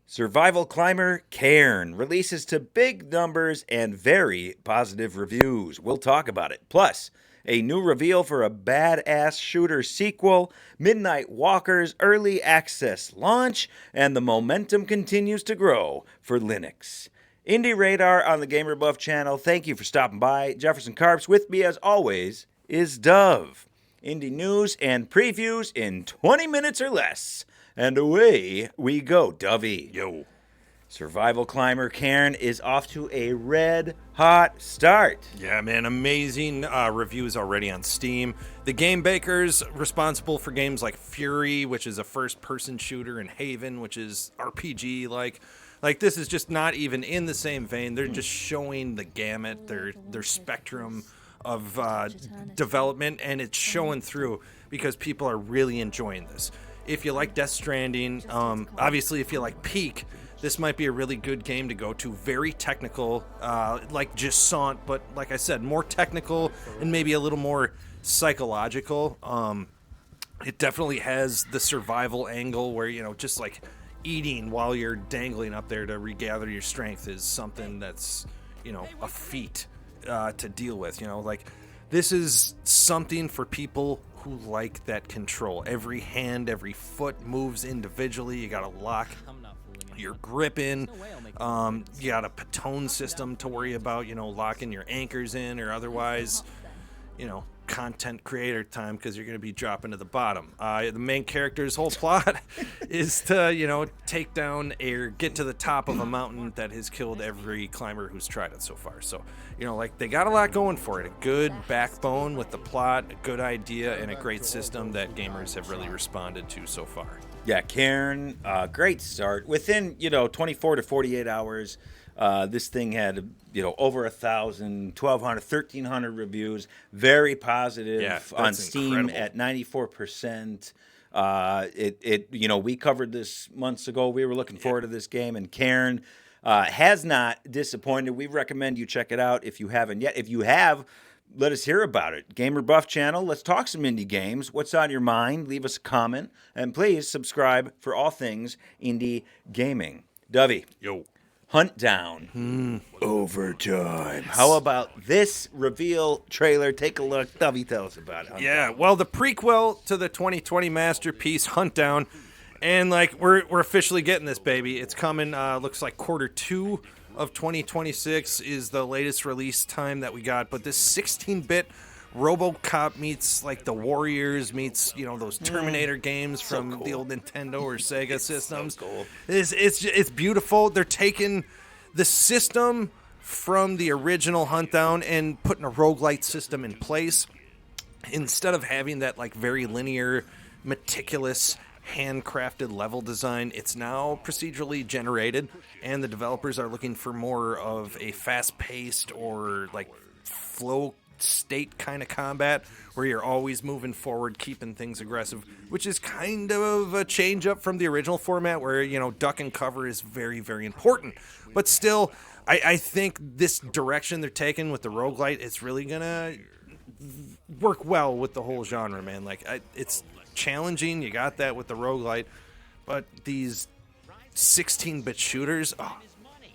Survival climber Cairn releases to big numbers and very positive reviews. We'll talk about it. Plus, a new reveal for a badass shooter sequel, Midnight Walker's early access launch, and the momentum continues to grow for Linux. Indie Radar on the Gamer Buff channel. Thank you for stopping by. Jefferson Carps with me as always is Dove. Indie news and previews in 20 minutes or less. And away we go, Dovey. Yo. Survival climber Cairn is off to a red-hot start. Yeah, man, amazing reviews already on Steam. The game bakers responsible for games like Fury, which is a first-person shooter, and Haven, which is RPG-like. Like, this is just not even in the same vein. They're just showing the gamut, their spectrum of development, and it's showing through because people are really enjoying this. If you like Death Stranding, obviously if you like Peak, this might be a really good game to go to. Very technical, like Gisant, but like I said, more technical and maybe a little more psychological. It definitely has the survival angle where, you know, just like eating while you're dangling up there to regather your strength is something that's, you know, a feat to deal with. You know, like this is something for people who like that control. Every hand, every foot moves individually. You got to lock your grip in. You got a Patone system to worry about, you know, locking your anchors in or otherwise, you know, content creator time because you're going to be dropping to the bottom. The main character's whole plot is to, you know, take down or get to the top of a mountain that has killed every climber who's tried it so far. So, you know, like they got a lot going for it. A good backbone with the plot, a good idea, and a great system that gamers have really responded to so far. Yeah, Cairn, great start. Within, 24 to 48 hours, this thing had, over 1,000, 1,200, 1,300 reviews. Very positive on Steam incredible. at 94%. We covered this months ago. We were looking forward to this game, and Cairn has not disappointed. We recommend you check it out if you haven't yet. If you have, let us hear about it. Gamer Buff channel, let's talk some indie games. What's on your mind? Leave us a comment. And please subscribe for all things indie gaming. Dovey. Yo. Huntdown. Overtime. How about this reveal trailer? Take a look. Dovey, tell us about it. Yeah, well, the prequel to the 2020 masterpiece, Huntdown. And, like, we're officially getting this, baby. It's coming, looks like Q2 of 2026 is the latest release time that we got. But this 16-bit RoboCop meets, like, the Warriors meets, those Terminator games from the old Nintendo or Sega systems. So cool. It's beautiful. They're taking the system from the original Huntdown and putting a roguelite system in place. Instead of having that, like, very linear, meticulous, handcrafted level design, it's now procedurally generated, and the developers are looking for more of a fast-paced or, like, flow state kind of combat where you're always moving forward, keeping things aggressive, which is kind of a change up from the original format where, duck and cover is very, very important. But still, I think this direction they're taking with the roguelite, it's really going to work well with the whole genre, man. Like, it's challenging. You got that with the roguelite, but these 16-bit shooters,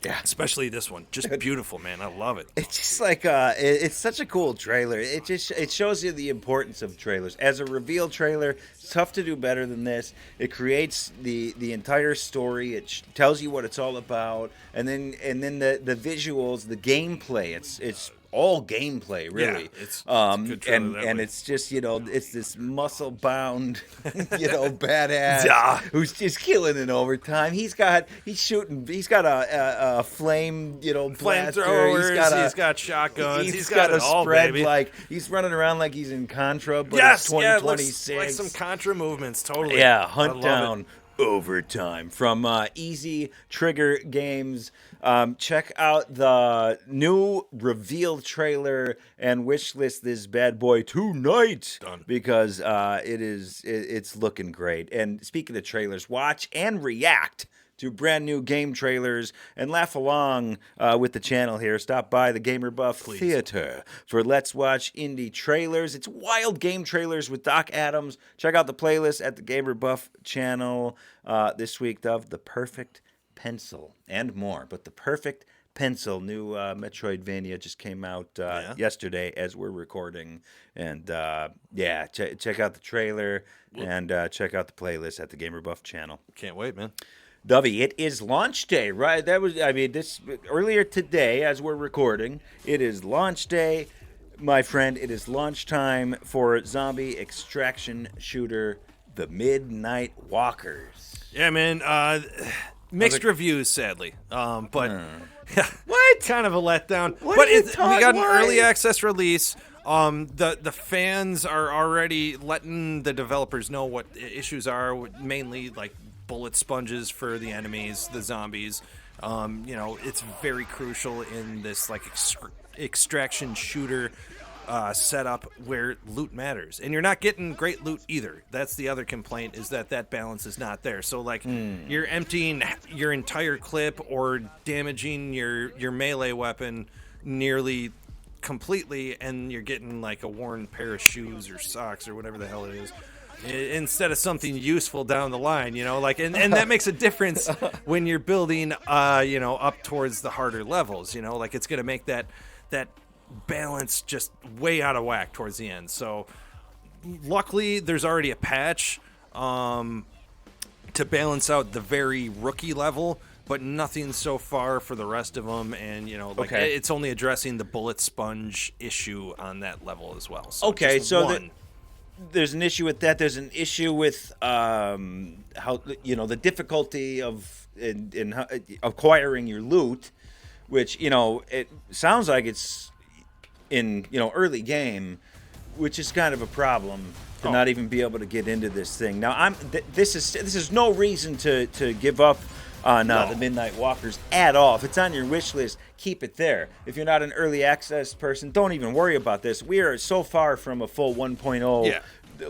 yeah, especially this one, just beautiful, man. I love it. It's just like it's such a cool trailer. It shows you the importance of trailers. As a reveal trailer, it's tough to do better than this. It creates the entire story. It tells you what it's all about, and then the visuals, the gameplay. It's all gameplay, really. Yeah, it's a good trailer that and way. it's just it's this muscle bound badass Yeah. who's just killing in overtime. He's got a flame blaster. Flamethrowers, he's got shotguns, he's got it a all, spread baby. like he's running around like he's in Contra, but Yes, it's yeah, it 2026. looks like some Contra movements, totally. Yeah, I Hunt love Down it. Overtime from Easy Trigger Games. Check out the new reveal trailer and wishlist this bad boy tonight. Done. Because it's looking great. And speaking of trailers, watch and react to brand new game trailers and laugh along with the channel here. Stop by the Gamer Buff Theater for Let's Watch Indie Trailers. It's wild game trailers with Doc Adams. Check out the playlist at the Gamer Buff channel this week, Dove. The perfect pencil and more. But the perfect pencil, new Metroidvania just came out yesterday as we're recording. And check out the trailer and check out the playlist at the Gamer Buff channel. Can't wait, man. Dovey, it is launch day, right? This earlier today as we're recording, it is launch day. My friend, it is launch time for zombie extraction shooter, The Midnight Walkers. Yeah, man. Mixed reviews, sadly. But What? kind of a letdown. What But are you we got an Why? early access release. The fans are already letting the developers know what issues are, mainly like bullet sponges for the enemies, the zombies. It's very crucial in this like extraction shooter setup where loot matters, and you're not getting great loot either. That's the other complaint, is that balance is not there. So like you're emptying your entire clip or damaging your melee weapon nearly completely, and you're getting like a worn pair of shoes or socks or whatever the hell it is, instead of something useful down the line, and that makes a difference when you're building up towards the harder levels, it's going to make that balance just way out of whack towards the end. So luckily there's already a patch to balance out the very rookie level, but nothing so far for the rest of them. And it's only addressing the bullet sponge issue on that level as well. So there's an issue with that. There's an issue with how the difficulty of in acquiring your loot, which it sounds like it's in early game, which is kind of a problem to not even be able to get into this thing. Now this is no reason to give up on the Midnight Walkers at all. If it's on your wish list, keep it there. If you're not an early access person, don't even worry about this. We are so far from a full 1.0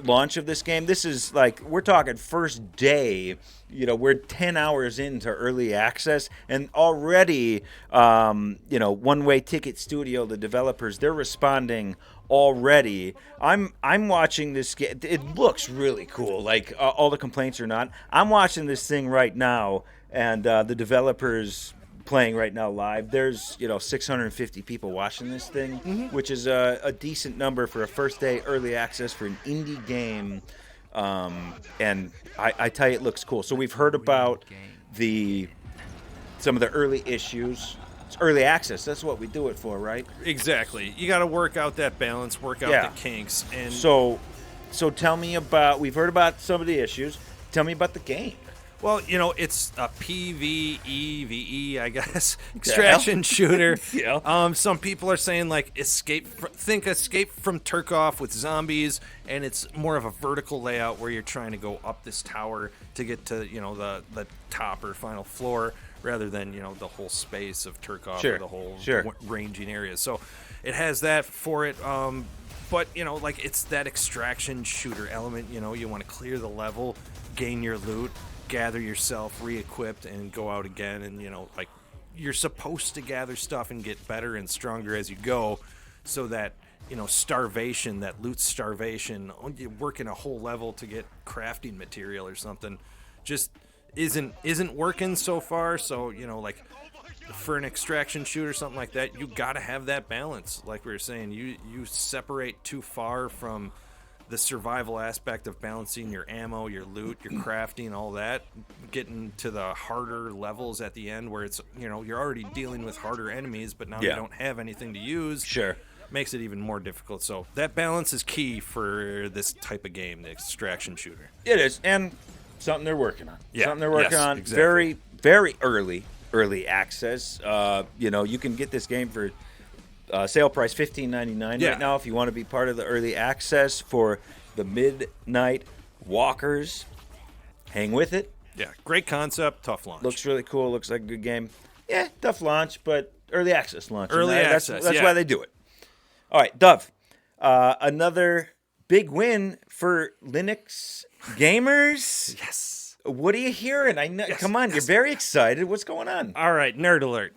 launch of this game. This is like, we're talking first day. We're 10 hours into early access, and already, One Way Ticket Studio, the developers, they're responding already. I'm watching this game. It looks really cool. Like, all the complaints are not. I'm watching this thing right now, and the developers playing right now live. There's 650 people watching this thing, which is a decent number for a first day early access for an indie game. And I tell you, it looks cool. So we've heard about some of the early issues. It's early access. That's what we do it for, right? Exactly. You got to work out that balance, work out the kinks. And so tell me about. We've heard about some of the issues. Tell me about the game. Well, it's a PvEVE, I guess, extraction shooter. Some people are saying like Escape from Tarkov with zombies, and it's more of a vertical layout where you're trying to go up this tower to get to the top or final floor, rather than the whole space of Tarkov or the whole ranging area. So it has that for it. But it's that extraction shooter element. You want to clear the level, gain your loot, gather yourself, re-equipped, and go out again. And you're supposed to gather stuff and get better and stronger as you go, so that starvation, that loot starvation, working a whole level to get crafting material or something, just isn't working so far. So for an extraction shooter, something like that, you got to have that balance. Like we were saying, you separate too far from the survival aspect of balancing your ammo, your loot, your crafting, all that, getting to the harder levels at the end where it's, you're already dealing with harder enemies, but now you don't have anything to use. Makes it even more difficult. So that balance is key for this type of game, the extraction shooter. It is, and something they're working on. Something they're working on. Exactly. Very, very early access. You can get this game for sale price $15.99 right now if you want to be part of the early access for the Midnight Walkers. Hang with it. Yeah, great concept, tough launch. Looks really cool. Looks like a good game. Yeah, tough launch, but early access launch. Access. That's why they do it. All right, Dove. Another big win for Linux gamers. Yes. What are you hearing? I know. Come on, you're very excited. What's going on? All right, nerd alert.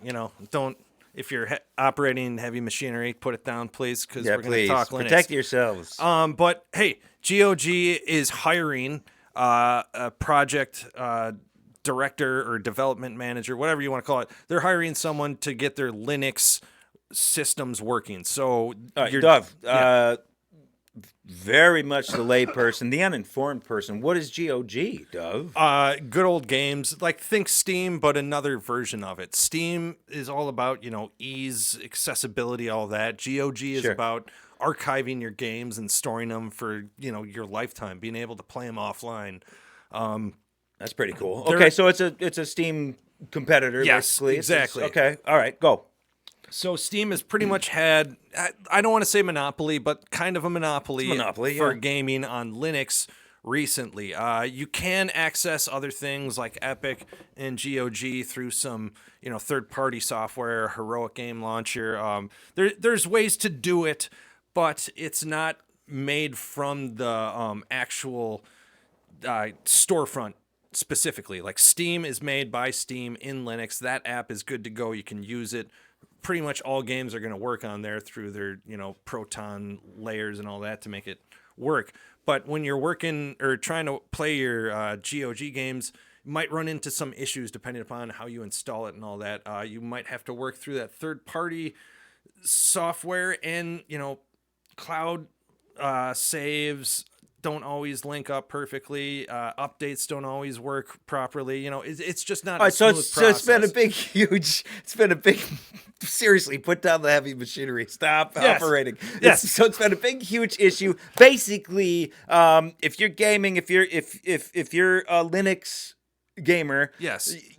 Don't. If you're operating heavy machinery, put it down, please, because we're going to talk Linux. Protect yourselves. But hey, GOG is hiring a project director or development manager, whatever you want to call it. They're hiring someone to get their Linux systems working. So, All right, Dove. Very much the layperson, the uninformed person. What is GOG, Dove? Good old games. Like, think Steam, but another version of it. Steam is all about, ease, accessibility, all that. GOG is about archiving your games and storing them for, your lifetime, being able to play them offline. That's pretty cool. Okay, so it's a Steam competitor, basically. Exactly. Okay, all right, go. So Steam has pretty much had, I don't want to say monopoly, but kind of a monopoly, for gaming on Linux recently. You can access other things like Epic and GOG through some, third-party software, Heroic Game Launcher. There's ways to do it, but it's not made from the actual storefront specifically. Like Steam is made by Steam in Linux. That app is good to go. You can use it. Pretty much all games are going to work on there through their, Proton layers and all that to make it work. But when you're working or trying to play your GOG games, you might run into some issues depending upon how you install it and all that. You might have to work through that third-party software, and, cloud saves don't always link up perfectly. Updates don't always work properly. It's just not a smooth process. So it's been a big, seriously, put down the heavy machinery. Stop operating. Yes. So it's been a big, huge issue. Basically, if you're gaming, if you're a Linux gamer,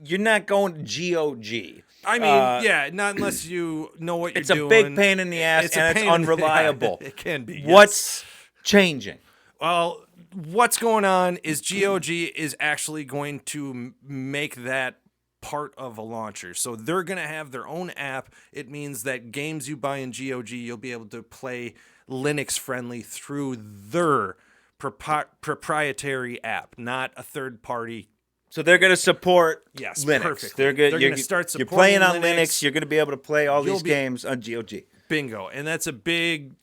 you're not going to GOG. I mean, not unless you know what you're doing. It's a big pain in the ass, and it's unreliable. It can be. What's changing? Well, what's going on is GOG is actually going to make that part of a launcher. So they're going to have their own app. It means that games you buy in GOG, you'll be able to play Linux-friendly through their proprietary app, not a third-party. So they're going to support Linux. Perfectly. They're going to start supporting You're playing on Linux. You're going to be able to play all these games on GOG. Bingo. And that's a big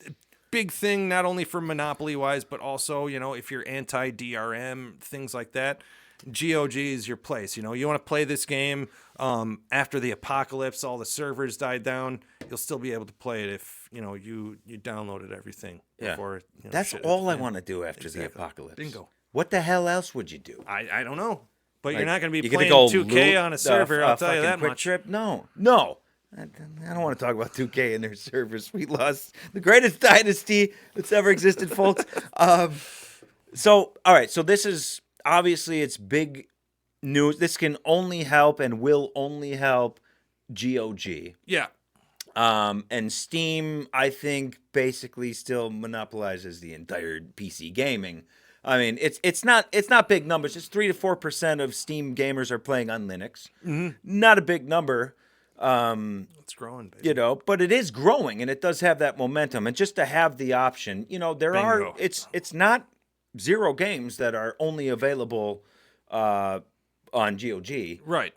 thing, not only for monopoly wise, but also, if you're anti-DRM, things like that, GOG is your place. You want to play this game after the apocalypse, all the servers died down, you'll still be able to play it if, you downloaded everything before. That's all I want to do after the apocalypse. Bingo. What the hell else would you do? I don't know. But you're not going to be you're playing go 2K on a server, I'll tell you that much. Trip? No. I don't want to talk about 2K and their servers. We lost the greatest dynasty that's ever existed, folks. So, all right. So this is, obviously, it's big news. This can only help and will only help GOG. Yeah. And Steam, I think, basically still monopolizes the entire PC gaming. I mean, it's not big numbers. It's 3 to 4% of Steam gamers are playing on Linux. Mm-hmm. Not a big number. It's growing, baby. But it is growing, and it does have that momentum. And just to have the option, Bingo. it's not zero games that are only available on GOG. Right.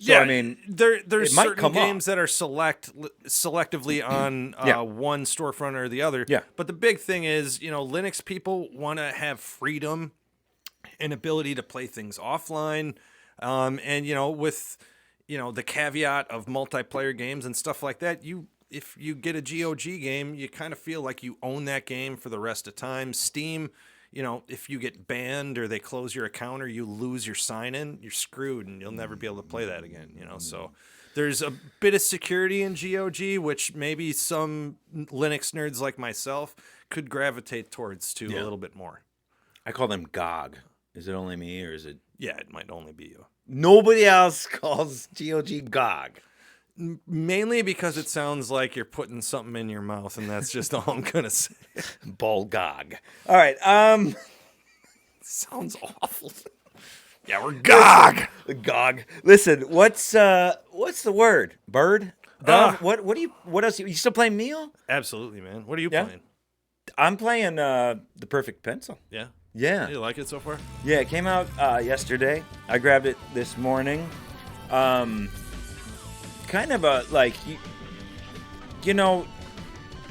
So I mean, there's certain games that are selectively on one storefront or the other. Yeah. But the big thing is, Linux people want to have freedom and ability to play things offline. And with the caveat of multiplayer games and stuff like that, if you get a GOG game, you kind of feel like you own that game for the rest of time. Steam, if you get banned or they close your account or you lose your sign-in, you're screwed and you'll never be able to play that again, So there's a bit of security in GOG, which maybe some Linux nerds like myself could gravitate towards a little bit more. I call them GOG. Is it only me or is it? Yeah, it might only be you. Nobody else calls GOG GOG. Mainly because it sounds like you're putting something in your mouth, and that's just all I'm gonna say. Bulgog. All right. Sounds awful. Yeah, we're GOG. GOG. Listen, what's the word? Bird? What else? You still playing Meal? Absolutely, man. What are you playing? I'm playing The Perfect Pencil. Yeah. Yeah. You like it so far? Yeah, it came out yesterday. I grabbed it this morning. Kind of a,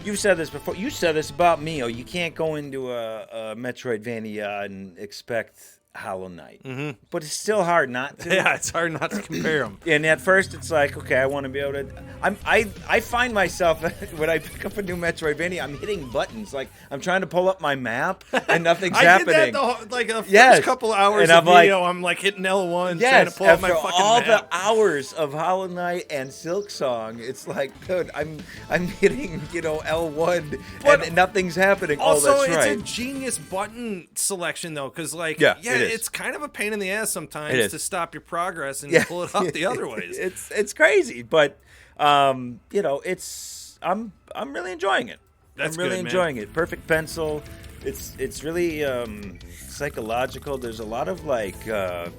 you've said this before. You said this about Mio. You can't go into a Metroidvania and expect Hollow Knight, but it's still hard not to. Yeah, it's hard not to compare them. And at first, it's like, okay, I want to be able to. I find myself when I pick up a new Metroidvania, I'm hitting buttons. Like I'm trying to pull up my map, and nothing's happening. I did that the first couple hours and of I'm video. I'm like hitting L1, trying to pull up my fucking all map. the hours of Hollow Knight and Silk Song, it's like, dude, I'm hitting L1, and nothing's happening. Also, oh, that's right. it's a genius button selection though, because it's kind of a pain in the ass sometimes to stop your progress and pull it up the other ways. It's crazy, but it's I'm really enjoying it. I'm really enjoying it. Perfect pencil. It's really psychological. There's a lot of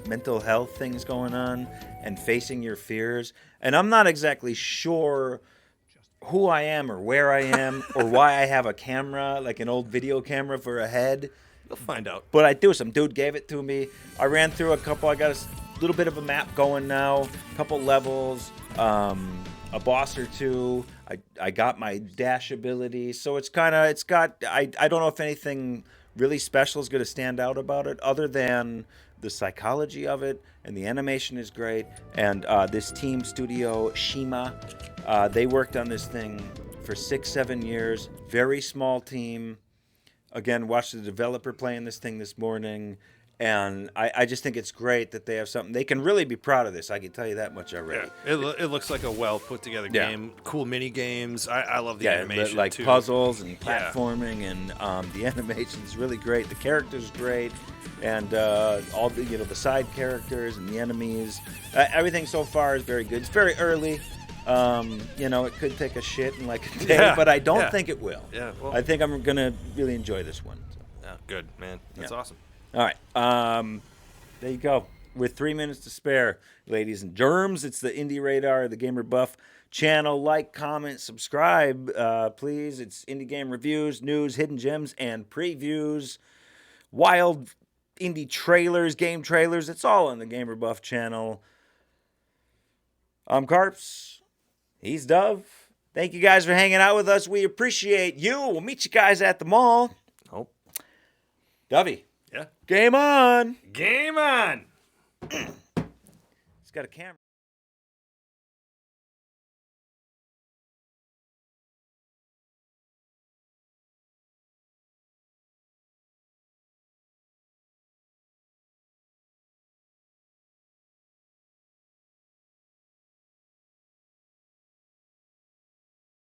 mental health things going on and facing your fears. And I'm not exactly sure who I am or where I am or why I have a camera, like an old video camera for a head. You'll find out. But I do. Some dude gave it to me. I ran through a couple. I got a little bit of a map going now. A couple levels. A boss or two. I got my dash ability. So I don't know if anything really special is going to stand out about it other than the psychology of it, and the animation is great. And this team studio, Shima, they worked on this thing for 6-7 years. Very small team. Again, watched the developer playing this thing this morning, and I just think it's great that they have something. They can really be proud of this. I can tell you that much already. Yeah, it looks like a well put together game. Cool mini games. I love the animation like too. Puzzles and platforming, and the animation is really great. The characters great, and all the side characters and the enemies. Everything so far is very good. It's very early. It could take a shit in like a day, but I don't think it will. Yeah, well, I think I'm gonna really enjoy this one. So. Yeah, good, man. That's awesome. All right. There you go. With 3 minutes to spare, ladies and germs, it's the Indie Radar, the Gamer Buff channel. Like, comment, subscribe, please. It's indie game reviews, news, hidden gems, and previews. Wild indie trailers, game trailers. It's all on the Gamer Buff channel. I'm Carps. He's Dove. Thank you guys for hanging out with us. We appreciate you. We'll meet you guys at the mall. Oh. Dovey. Yeah. Game on. Game on. He's got a camera.